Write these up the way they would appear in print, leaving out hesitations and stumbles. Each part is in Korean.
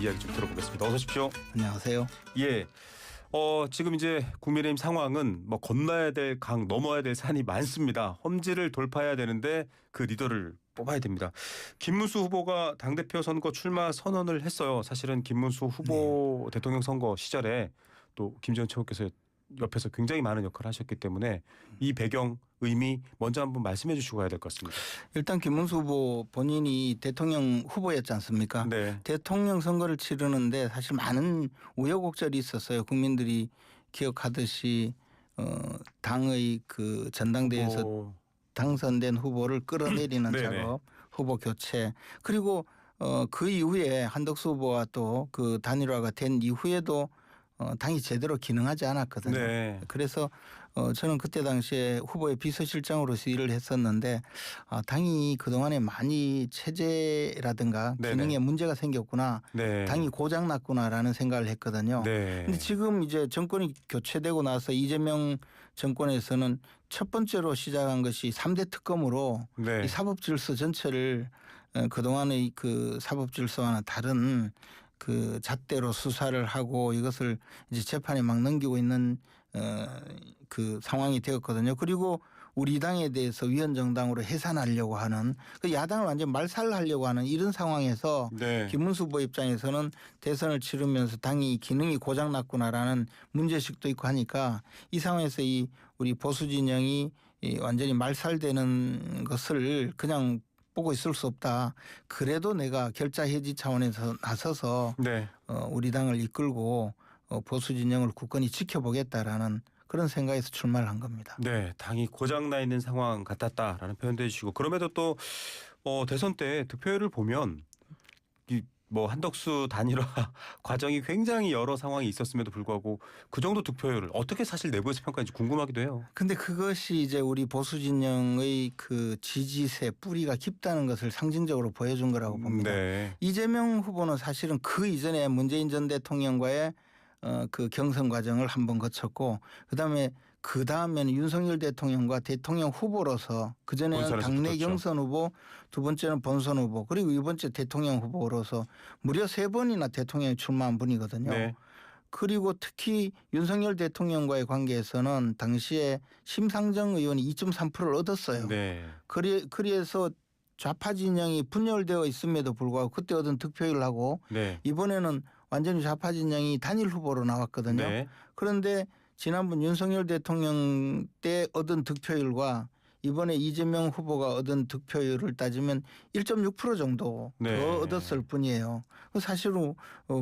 이야기 좀 들어보겠습니다. 어서 오십시오. 안녕하세요. 예. 지금 이제 국민의힘 상황은 뭐 건너야 될 강, 넘어야 될 산이 많습니다. 험지를 돌파해야 되는데 그 리더를 뽑아야 됩니다. 김문수 후보가 당대표 선거 출마 선언을 했어요. 사실은 김문수 후보 대통령 선거 시절에 또 김재원 최고께서 옆에서 굉장히 많은 역할을 하셨기 때문에 이 배경 의미 먼저 한번 말씀해 주시고 가야 될 것 같습니다. 일단 김문수 후보 본인이 대통령 후보였지 않습니까? 네. 대통령 선거를 치르는데 사실 많은 우여곡절이 있었어요. 국민들이 기억하듯이 당의 그 전당대회에서 당선된 후보를 끌어내리는 작업, 후보 교체, 그리고 그 이후에 한덕수 후보와 또 그 단일화가 된 이후에도 당이 제대로 기능하지 않았거든요. 네. 그래서 저는 그때 당시에 후보의 비서실장으로서 일을 했었는데 당이 그동안에 많이 체제라든가 기능에 문제가 생겼구나. 네. 당이 고장났구나라는 생각을 했거든요. 네. 그런데 지금 이제 정권이 교체되고 나서 이재명 정권에서는 첫 번째로 시작한 것이 3대 특검으로 네. 이 사법질서 전체를 그동안의 그 사법질서와는 다른 그 잣대로 수사를 하고 이것을 이제 재판에 막 넘기고 있는 그 상황이 되었거든요. 그리고 우리 당에 대해서 위헌정당으로 해산하려고 하는 그 야당을 완전 말살하려고 하는 이런 상황에서 김문수 후보 입장에서는 대선을 치르면서 당이 기능이 고장났구나라는 문제식도 있고 하니까 이 상황에서 이 우리 보수 진영이 완전히 말살되는 것을 그냥 보고 있을 수 없다. 그래도 내가 결자 해지 차원에서 나서서 우리 당을 이끌고 보수 진영을 굳건히 지켜보겠다라는 그런 생각에서 출마를 한 겁니다. 네, 당이 고장나 있는 상황 같았다라는 표현도 해주시고 그럼에도 또 대선 때 득표율을 보면 뭐 한덕수 단일화 과정이 굉장히 여러 상황이 있었음에도 불구하고 그 정도 득표율을 어떻게 사실 내부에서 평가했는지 궁금하기도 해요. 근데 그것이 이제 우리 보수 진영의 그 지지세 뿌리가 깊다는 것을 상징적으로 보여준 거라고 봅니다. 이재명 후보는 사실은 그 이전에 문재인 전 대통령과의 그 경선 과정을 한번 거쳤고 그다음에는 윤석열 대통령과 대통령 후보로서 그전에는 당내 경선 후보, 두 번째는 본선 후보, 그리고 이번째 대통령 후보로서 무려 3번이나 대통령에 출마한 분이거든요. 그리고 특히 윤석열 대통령과의 관계에서는 당시에 심상정 의원이 2.3%를 얻었어요. 그래서 좌파 진영이 분열되어 있음에도 불구하고 그때 얻은 득표율을 하고 이번에는 완전히 좌파 진영이 단일 후보로 나왔거든요. 그런데 지난번 윤석열 대통령 때 얻은 득표율과 이번에 이재명 후보가 얻은 득표율을 따지면 1.6% 정도 더 얻었을 뿐이에요. 사실은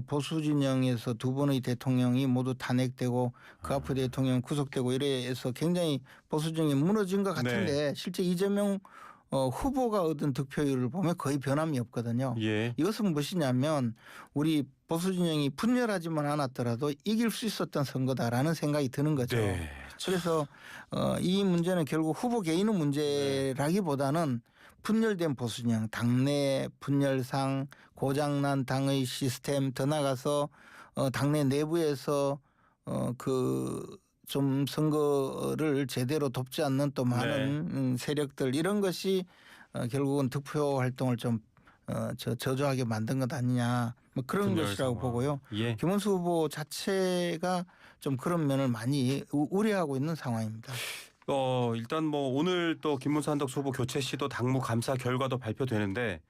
보수 진영에서 두 번의 대통령이 모두 탄핵되고 그 앞에 대통령 구속되고 이래서 굉장히 보수 진영이 무너진 것 같은데 실제 이재명 후보가 얻은 득표율을 보면 거의 변함이 없거든요. 이것은 무엇이냐면 우리 보수 진영이 분열하지만 않았더라도 이길 수 있었던 선거다라는 생각이 드는 거죠. 그래서 이 문제는 결국 후보 개인의 문제라기보다는 분열된 보수 진영, 당내 분열상, 고장난 당의 시스템, 더 나아가서 당내 내부에서 좀 선거를 제대로 돕지 않는 또 많은 세력들 이런 것이 결국은 득표 활동을 좀 저조하게 만든 것 아니냐 뭐 그런 것이라고 보고요. 김문수 후보 자체가 좀 그런 면을 많이 우려하고 있는 상황입니다. 일단 뭐 오늘 또 김문수 한덕수 후보 교체 시도 당무 감사 결과도 발표되는데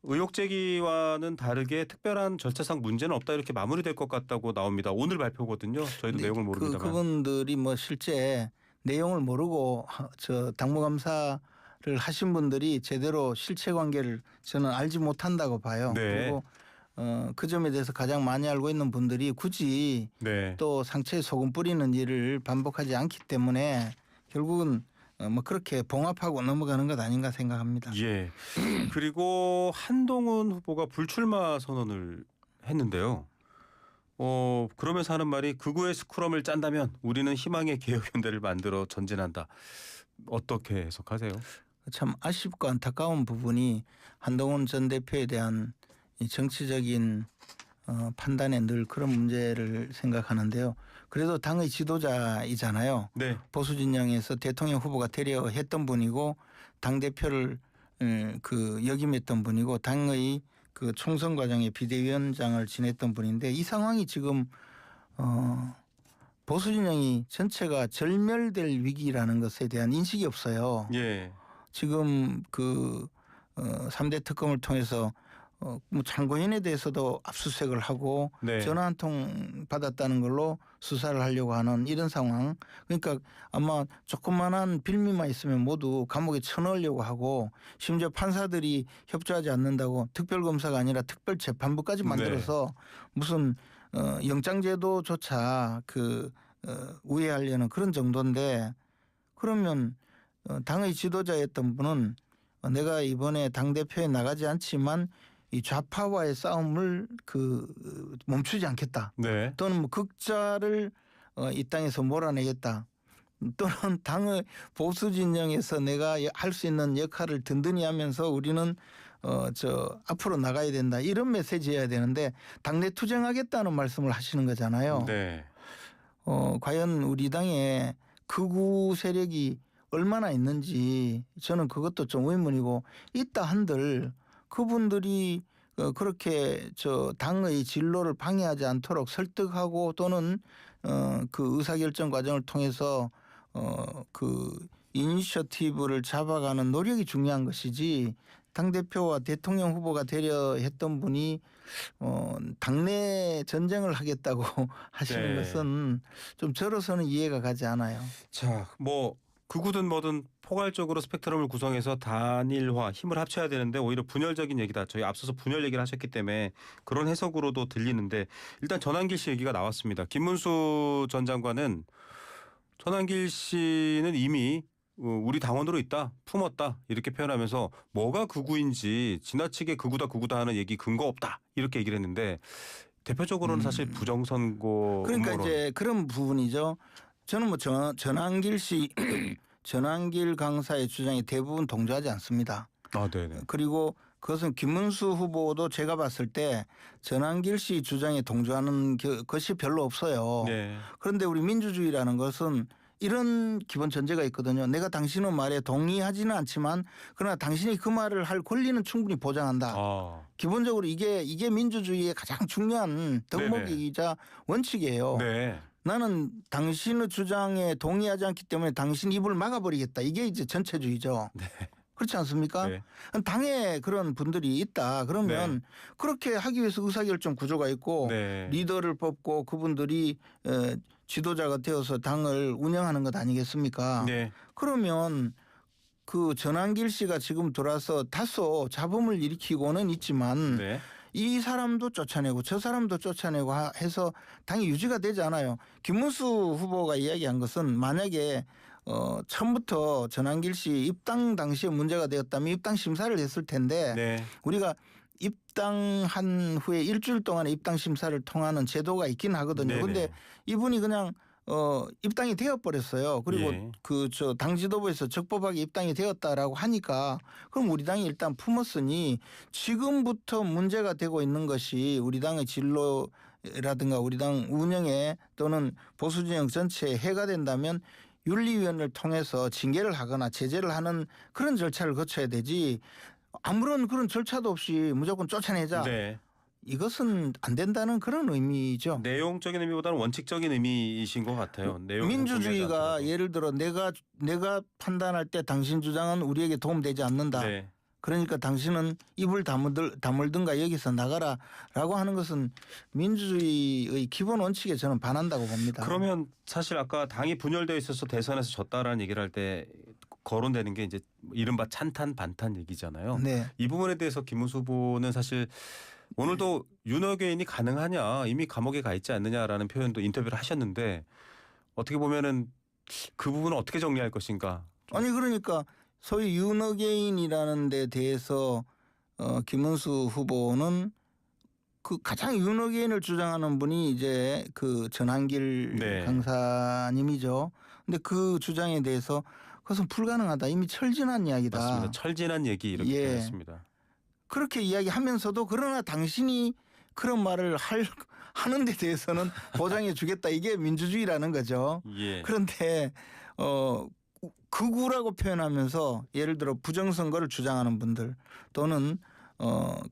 의혹 제기와는 다르게 특별한 절차상 문제는 없다 이렇게 마무리될 것 같다고 나옵니다. 오늘 발표거든요. 저희도 내용을 모릅니다만. 그분들이 뭐 실제 내용을 모르고 당무 감사를 하신 분들이 제대로 실체 관계를 저는 알지 못한다고 봐요. 그리고 그 점에 대해서 가장 많이 알고 있는 분들이 굳이 또 상처에 소금 뿌리는 일을 반복하지 않기 때문에 결국은 뭐 그렇게 봉합하고 넘어가는 것 아닌가 생각합니다. 그리고 한동훈 후보가 불출마 선언을 했는데요. 그러면서 하는 말이 극우의 스크럼을 짠다면 우리는 희망의 개혁연대를 만들어 전진한다. 어떻게 해석하세요? 참 아쉽고 안타까운 부분이 한동훈 전 대표에 대한 이 정치적인 판단에 늘 그런 문제를 생각하는데요. 그래도 당의 지도자이잖아요. 보수 진영에서 대통령 후보가 되려 했던 분이고 당대표를 역임했던 분이고 당의 그 총선 과정에 비대위원장을 지냈던 분인데 이 상황이 지금 보수 진영이 전체가 절멸될 위기라는 것에 대한 인식이 없어요. 예. 지금 그 3대 특검을 통해서 뭐 참고인에 대해서도 압수수색을 하고 네. 전화 한 통 받았다는 걸로 수사를 하려고 하는 이런 상황. 그러니까 아마 조그만한 빌미만 있으면 모두 감옥에 쳐넣으려고 하고 심지어 판사들이 협조하지 않는다고 특별검사가 아니라 특별재판부까지 만들어서 무슨 영장제도조차 우회하려는 그런 정도인데 그러면 당의 지도자였던 분은 내가 이번에 당대표에 나가지 않지만 이 좌파와의 싸움을 멈추지 않겠다. 네. 또는 뭐 극자를 이 땅에서 몰아내겠다. 또는 당의 보수 진영에서 내가 할 수 있는 역할을 든든히 하면서 우리는 앞으로 나가야 된다. 이런 메시지여야 되는데 당내 투쟁하겠다는 말씀을 하시는 거잖아요. 네. 과연 우리 당에 극우 세력이 얼마나 있는지 저는 그것도 좀 의문이고 있다 한들 그분들이 그렇게 당의 진로를 방해하지 않도록 설득하고 또는 그 의사결정 과정을 통해서 그 이니셔티브를 잡아가는 노력이 중요한 것이지 당대표와 대통령 후보가 되려 했던 분이 당내 전쟁을 하겠다고 하시는 네. 것은 좀 저로서는 이해가 가지 않아요. 자, 뭐 극우든 뭐든 포괄적으로 스펙트럼을 구성해서 단일화, 힘을 합쳐야 되는데 오히려 분열적인 얘기다. 저희 앞서서 분열 얘기를 하셨기 때문에 그런 해석으로도 들리는데 일단 전환길 씨 얘기가 나왔습니다. 김문수 전 장관은 전환길 씨는 이미 우리 당원으로 있다, 품었다 이렇게 표현하면서 뭐가 극우인지 지나치게 극우다 하는 얘기 근거 없다 이렇게 얘기를 했는데 대표적으로는 사실 부정선거 그러니까 음모론. 이제 그런 부분이죠. 저는 뭐 전환길 씨 전환길 강사의 주장에 대부분 동조하지 않습니다. 아, 네네. 그리고 그것은 김문수 후보도 제가 봤을 때 전환길 씨 주장에 동조하는 것이 별로 없어요. 네. 그런데 우리 민주주의라는 것은 이런 기본 전제가 있거든요. 내가 당신의 말에 동의하지는 않지만 그러나 당신이 그 말을 할 권리는 충분히 보장한다. 아, 기본적으로 이게 민주주의의 가장 중요한 덕목이자 원칙이에요. 네. 나는 당신의 주장에 동의하지 않기 때문에 당신 입을 막아버리겠다. 이게 이제 전체주의죠. 네. 그렇지 않습니까? 네. 당에 그런 분들이 있다. 그러면 그렇게 하기 위해서 의사결정 구조가 있고 네. 리더를 뽑고 그분들이 지도자가 되어서 당을 운영하는 것 아니겠습니까? 네. 그러면 그 전환길 씨가 지금 돌아서 다소 잡음을 일으키고는 있지만 네. 이 사람도 쫓아내고 저 사람도 쫓아내고 해서 당이 유지가 되지 않아요. 김문수 후보가 이야기한 것은 만약에 처음부터 전환길 씨 입당 당시에 문제가 되었다면 입당 심사를 했을 텐데 네. 우리가 입당한 후에 일주일 동안에 입당 심사를 통하는 제도가 있긴 하거든요. 그런데 이분이 그냥 입당이 되어 버렸어요. 그리고 예. 당 지도부에서 적법하게 입당이 되었다라고 하니까 그럼 우리 당이 일단 품었으니 지금부터 문제가 되고 있는 것이 우리 당의 진로라든가 우리 당 운영에 또는 보수 진영 전체에 해가 된다면 윤리위원회를 통해서 징계를 하거나 제재를 하는 그런 절차를 거쳐야 되지 아무런 그런 절차도 없이 무조건 쫓아내자. 네. 이것은 안 된다는 그런 의미죠. 내용적인 의미보다는 원칙적인 의미이신 것 같아요. 민주주의가 예를 들어 내가 판단할 때 당신 주장은 우리에게 도움되지 않는다. 네. 그러니까 당신은 입을 다물든가 여기서 나가라라고 하는 것은 민주주의의 기본 원칙에 저는 반한다고 봅니다. 그러면 사실 아까 당이 분열되어 있어서 대선에서 졌다라는 얘기를 할 때 거론되는 게 이제 이른바 찬탄 반탄 얘기잖아요. 네. 이 부분에 대해서 김문수 후보는 사실 오늘도 윤호개인이 가능하냐 이미 감옥에 가 있지 않느냐라는 표현도 인터뷰를 하셨는데 어떻게 보면은 그 부분은 어떻게 정리할 것인가. 아니 그러니까 소위 윤어게인이라는 데 대해서 김문수 후보는 그 가장 윤어게인을 주장하는 분이 이제 그 전환길 네. 강사님이죠. 근데 그 주장에 대해서 그것은 불가능하다. 이미 철진한 이야기다. 맞습니다. 철진한 얘기 이렇게 예. 했습니다. 그렇게 이야기하면서도 그러나 당신이 그런 말을 하는 데 대해서는 보장해 주겠다. 이게 민주주의라는 거죠. 예. 그런데 극우라고 표현하면서 예를 들어 부정선거를 주장하는 분들 또는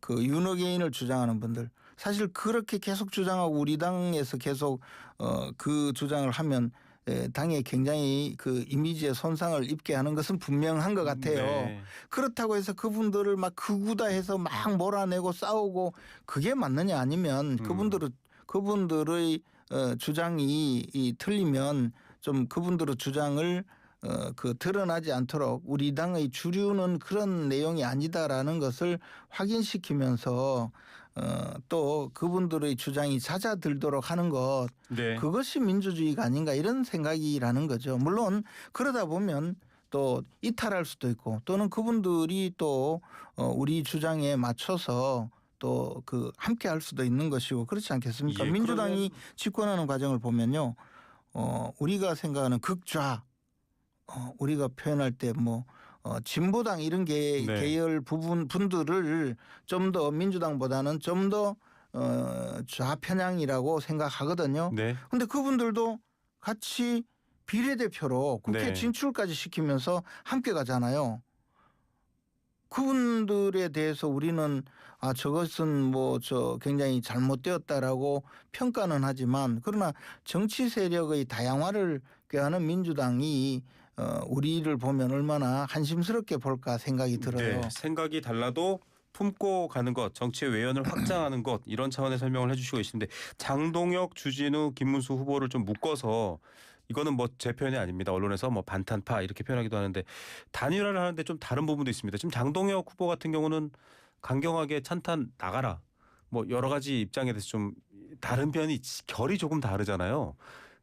그 윤호개인을 주장하는 분들 사실 그렇게 계속 주장하고 우리 당에서 계속 그 주장을 하면 당에 굉장히 그 이미지에 손상을 입게 하는 것은 분명한 것 같아요. 네. 그렇다고 해서 그분들을 막 극우다 해서 막 몰아내고 싸우고 그게 맞느냐 아니면 그분들의 주장이 틀리면 좀 그분들의 주장을 그 드러나지 않도록 우리 당의 주류는 그런 내용이 아니다라는 것을 확인시키면서 또 그분들의 주장이 잦아들도록 하는 것 네. 그것이 민주주의가 아닌가 이런 생각이라는 거죠. 물론 그러다 보면 또 이탈할 수도 있고 또는 그분들이 또 우리 주장에 맞춰서 또 그 함께 할 수도 있는 것이고 그렇지 않겠습니까? 예, 민주당이 집권하는 과정을 보면요. 우리가 생각하는 극좌 우리가 표현할 때 뭐 진보당 이런 네. 계열 분들을 좀 더 민주당보다는 좀 더 좌편향이라고 생각하거든요. 네. 근데 그분들도 같이 비례대표로 국회 네. 진출까지 시키면서 함께 가잖아요. 그분들에 대해서 우리는 저것은 뭐 굉장히 잘못되었다라고 평가는 하지만 그러나 정치 세력의 다양화를 꾀하는 민주당이 우리를 보면 얼마나 한심스럽게 볼까 생각이 들어요. 네. 생각이 달라도 품고 가는 것, 정치의 외연을 확장하는 것 이런 차원의 설명을 해주시고 계신데 장동혁, 주진우, 김문수 후보를 좀 묶어서 이거는 뭐 제 표현이 아닙니다. 언론에서 뭐 반탄파 이렇게 표현하기도 하는데 단일화를 하는데 좀 다른 부분도 있습니다. 지금 장동혁 후보 같은 경우는 강경하게 찬탄 나가라. 뭐 여러 가지 입장에 대해서 좀 다른 편이 결이 조금 다르잖아요.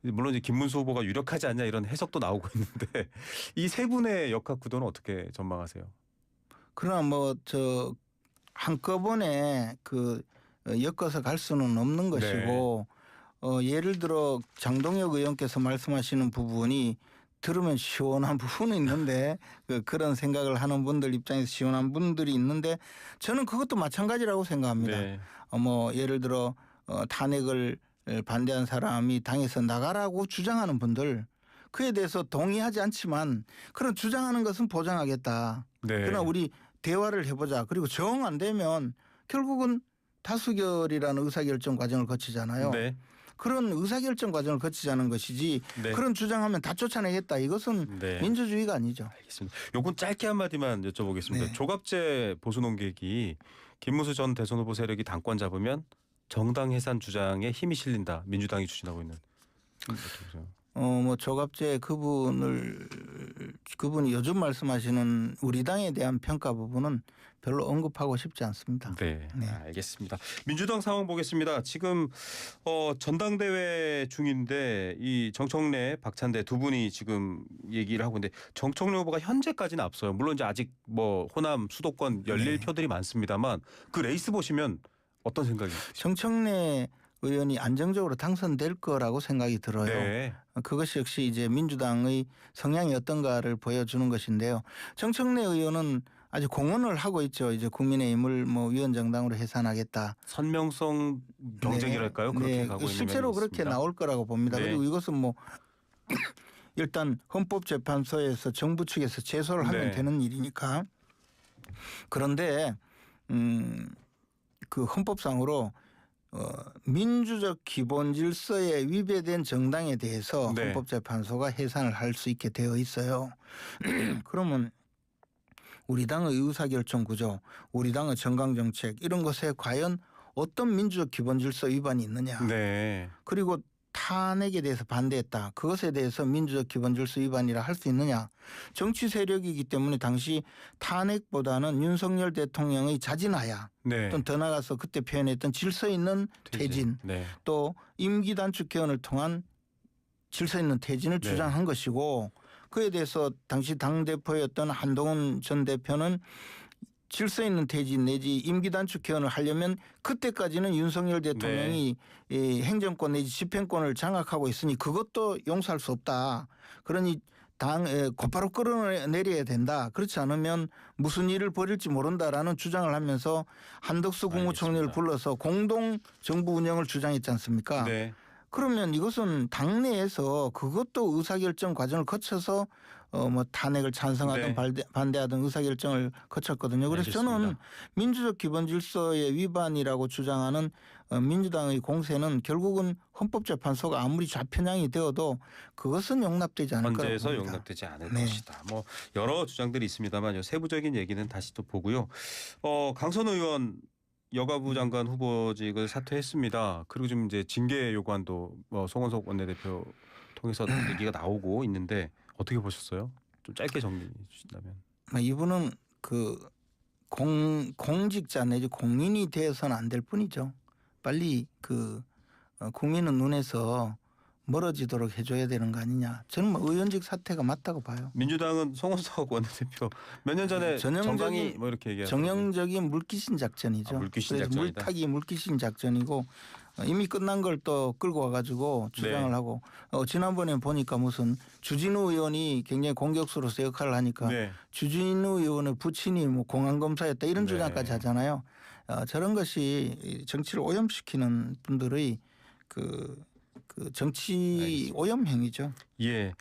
물론 이제 김문수 후보가 유력하지 않냐 이런 해석도 나오고 있는데 이 세 분의 역학 구도는 어떻게 전망하세요? 그러나 한꺼번에 엮어서 갈 수는 없는 것이고 예를 들어 장동혁 의원께서 말씀하시는 부분이 들으면 시원한 부분이 있는데 그런 생각을 하는 분들 입장에서 시원한 분들이 있는데 저는 그것도 마찬가지라고 생각합니다. 네. 예를 들어 탄핵을 반대한 사람이 당에서 나가라고 주장하는 분들 그에 대해서 동의하지 않지만 그런 주장하는 것은 보장하겠다. 네. 그러나 우리 대화를 해보자. 그리고 정 안 되면 결국은 다수결이라는 의사결정 과정을 거치잖아요. 네. 그런 의사결정 과정을 거치자는 것이지 네. 그런 주장하면 다 쫓아내겠다. 이것은 네. 민주주의가 아니죠. 알겠습니다. 요건 짧게 한마디만 여쭤보겠습니다. 네. 조갑제 보수 논객이 김문수 전 대선 후보 세력이 당권 잡으면 정당 해산 주장에 힘이 실린다. 민주당이 추진하고 있는. 조갑재 그분이 요즘 말씀하시는 우리 당에 대한 평가 부분은 별로 언급하고 싶지 않습니다. 네, 네. 알겠습니다. 민주당 상황 보겠습니다. 지금 전당대회 중인데 이 정청래, 박찬대 두 분이 지금 얘기를 하고 있는데 정청래 후보가 현재까지는 앞서요. 물론 이제 아직 뭐 호남 수도권 열릴 네. 표들이 많습니다만 그 레이스 보시면 어떤 생각이세요? 정청래 의원이 안정적으로 당선될 거라고 생각이 들어요. 네. 그것이 역시 이제 민주당의 성향이 어떤가를 보여주는 것인데요. 정청래 의원은 아주 공언을 하고 있죠. 이제 국민의힘을 위원정당으로 해산하겠다. 선명성 경쟁이랄까요? 그렇게 가고 있는 실제로 면이 그렇게 있습니다. 나올 거라고 봅니다. 네. 그리고 이것은 일단 헌법재판소에서 정부 측에서 제소를 하면 네. 되는 일이니까. 그런데 그 헌법상으로 민주적 기본 질서에 위배된 정당에 대해서 네. 헌법재판소가 해산을 할 수 있게 되어 있어요. 그러면 우리 당의 의사결정 구조, 우리 당의 정강정책 이런 것에 과연 어떤 민주적 기본 질서 위반이 있느냐. 네. 그리고 탄핵에 대해서 반대했다. 그것에 대해서 민주적 기본 질서 위반이라 할 수 있느냐. 정치 세력이기 때문에 당시 탄핵보다는 윤석열 대통령의 자진하야 네. 또는 더 나아가서 그때 표현했던 질서 있는 퇴진 네. 또 임기 단축 개헌을 통한 질서 있는 퇴진을 네. 주장한 것이고 그에 대해서 당시 당대표였던 한동훈 전 대표는 질서 있는 퇴진 내지 임기 단축 개헌을 하려면 그때까지는 윤석열 대통령이 행정권 내지 집행권을 장악하고 있으니 그것도 용서할 수 없다. 그러니 곧바로 끌어내려야 된다. 그렇지 않으면 무슨 일을 벌일지 모른다라는 주장을 하면서 한덕수 국무총리를 알겠습니다. 불러서 공동 정부 운영을 주장했지 않습니까? 네. 그러면 이것은 당내에서 그것도 의사결정 과정을 거쳐서 뭐 탄핵을 찬성하든 네. 반대하든 의사결정을 거쳤거든요. 그래서 저는 알겠습니다. 민주적 기본 질서의 위반이라고 주장하는 민주당의 공세는 결국은 헌법재판소가 아무리 좌편향이 되어도 그것은 용납되지 않을 거라고 헌재에서 봅니다. 용납되지 않을 네. 것이다. 뭐 여러 주장들이 있습니다만 요 세부적인 얘기는 다시 또 보고요. 강선 의원 여가부 장관 후보직을 사퇴했습니다. 그리고 지금 이제 징계 요구안도 송원석 원내대표 통해서 얘기가 나오고 있는데 어떻게 보셨어요? 좀 짧게 정리해 주신다면. 이분은 그 공직자 내지 공인이 되어서는 안 될 뿐이죠. 빨리 국민의 눈에서 멀어지도록 해줘야 되는 거 아니냐. 저는 뭐 의원직 사퇴가 맞다고 봐요. 민주당은 송원석 원내대표 몇 년 전에 정강이 뭐 이렇게 얘기하죠. 전형적인 물귀신 작전이죠. 물귀신 그래서 작전이다. 물타기 물귀신 작전이고 이미 끝난 걸 또 끌고 와가지고 주장을 네. 하고 지난번에 보니까 무슨 주진우 의원이 굉장히 공격수로서 역할을 하니까 네. 주진우 의원의 부친이 뭐 공안검사였다 이런 네. 주장까지 하잖아요. 저런 것이 정치를 오염시키는 분들의 그 정치 오염 행위죠. 예.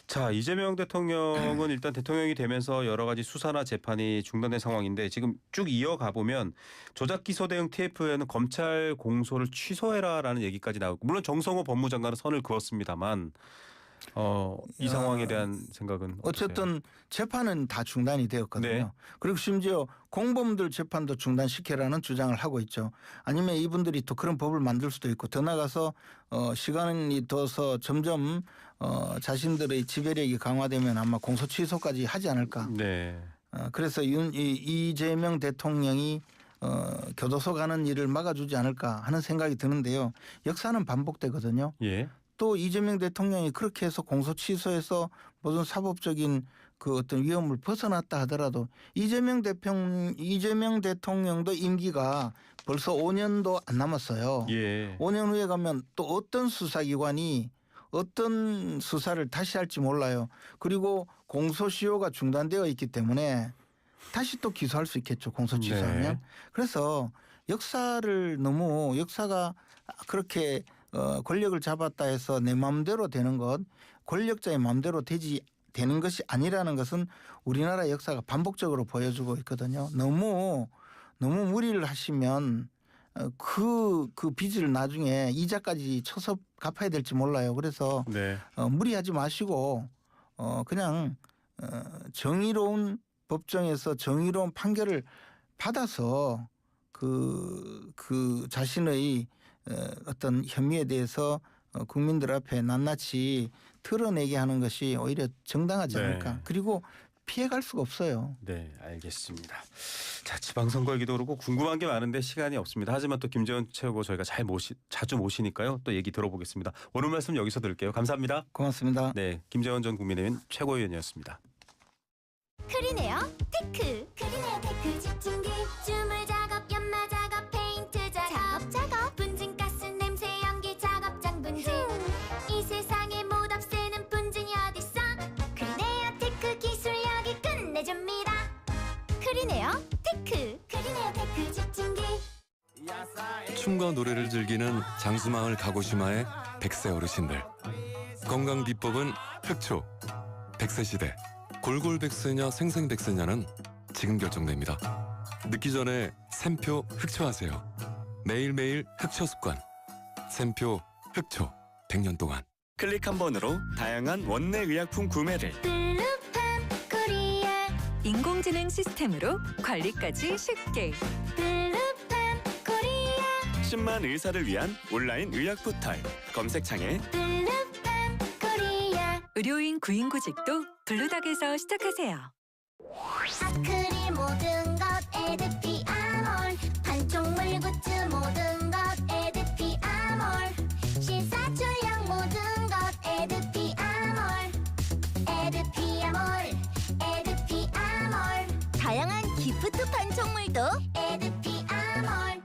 자, 이재명 대통령은 일단 대통령이 되면서 여러 가지 수사나 재판이 중단된 상황인데 지금 쭉 이어가 보면 조작 기소 대응 TF에는 검찰 공소를 취소해라라는 얘기까지 나오고 물론 정성호 법무장관은 선을 그었습니다만 이 상황에 대한 생각은 어쨌든 재판은 다 중단이 되었거든요. 네. 그리고 심지어 공범들 재판도 중단시켜라는 주장을 하고 있죠. 아니면 이분들이 또 그런 법을 만들 수도 있고 더 나가서 시간이 둬서 점점 자신들의 지배력이 강화되면 아마 공소 취소까지 하지 않을까. 네. 그래서 이재명 대통령이 교도소 가는 일을 막아주지 않을까 하는 생각이 드는데요. 역사는 반복되거든요. 예. 또 이재명 대통령이 그렇게 해서 공소 취소해서 무슨 사법적인 그 어떤 위험을 벗어났다 하더라도 이재명 대통령도 임기가 벌써 5년도 안 남았어요. 예. 5년 후에 가면 또 어떤 수사기관이 어떤 수사를 다시 할지 몰라요. 그리고 공소시효가 중단되어 있기 때문에 다시 또 기소할 수 있겠죠. 공소 취소하면. 네. 그래서 역사가 그렇게 권력을 잡았다 해서 내 마음대로 되는 것, 권력자의 마음대로 되는 것이 아니라는 것은 우리나라 역사가 반복적으로 보여주고 있거든요. 너무 무리를 하시면 그 빚을 나중에 이자까지 쳐서 갚아야 될지 몰라요. 그래서 네. 무리하지 마시고 그냥 정의로운 법정에서 정의로운 판결을 받아서 그 자신의 어떤 혐의에 대해서 국민들 앞에 낱낱이 드러내게 하는 것이 오히려 정당하지 네. 않을까. 그리고 피해갈 수가 없어요. 네, 알겠습니다. 자, 지방선거 얘기도 그렇고 궁금한 게 많은데 시간이 없습니다. 하지만 또 김재원 최고 저희가 자주 모시니까요. 또 얘기 들어보겠습니다. 오늘 말씀 여기서 들을게요. 감사합니다. 고맙습니다. 네, 김재원 전 국민의힘 최고위원이었습니다. 크리네어 테크 집중기 주물 작업 연마 작업 페인트 작업 분진가스 냄새 연기 작업장 분진 이 세상에 못 없애는 분진이 어딨어 크리네어 테크 기술력이 끝내줍니다 크리네어 테크 집중기 춤과 노래를 즐기는 장수마을 가고시마의 100세 어르신들. 건강 비법은 흑초. 100세 시대 골골백세냐 생생백세냐는 지금 결정됩니다. 늦기 전에 샘표 흑초하세요. 매일매일 흑초 습관. 샘표 흑초 100년 동안. 클릭 한 번으로 다양한 원내 의약품 구매를 블루팜 코리아 인공지능 시스템으로 관리까지 쉽게. 블루팜 코리아 10만 의사를 위한 온라인 의학 포털 검색창에 블루팜 코리아 의료인 구인구직도 블루닥에서 시작하세요. 아크릴 모든 것 에드피아몰 판촉물 굿즈 모든 것 에드피아몰 시사출력 모든 것 에드피아몰 다양한 기프트 판촉물도 에드피아몰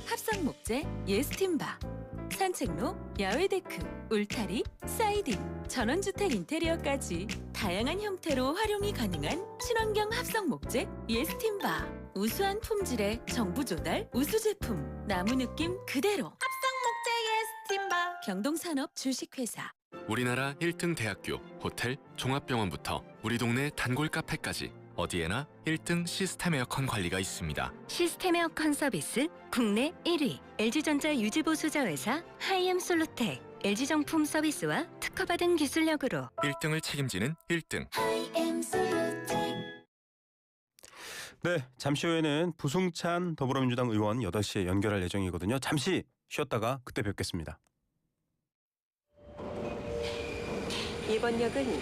합성 목재 예스팀바, 산책로, 야외 데크, 울타리, 사이딩, 전원주택 인테리어까지 다양한 형태로 활용이 가능한 친환경 합성 목재 예스팀바. 우수한 품질의 정부 조달 우수 제품 나무 느낌 그대로. 합성 목재 예스팀바 경동산업 주식회사. 우리나라 1등 대학교, 호텔, 종합병원부터 우리 동네 단골 카페까지 어디에나 1등 시스템 에어컨 관리가 있습니다. 시스템 에어컨 서비스 국내 1위 LG전자 유지보수자 회사 하이엠솔루텍 LG정품 서비스와 특허받은 기술력으로 1등을 책임지는 1등. 네, 잠시 후에는 부승찬 더불어민주당 의원 8시에 연결할 예정이거든요. 잠시 쉬었다가 그때 뵙겠습니다. 이번 역은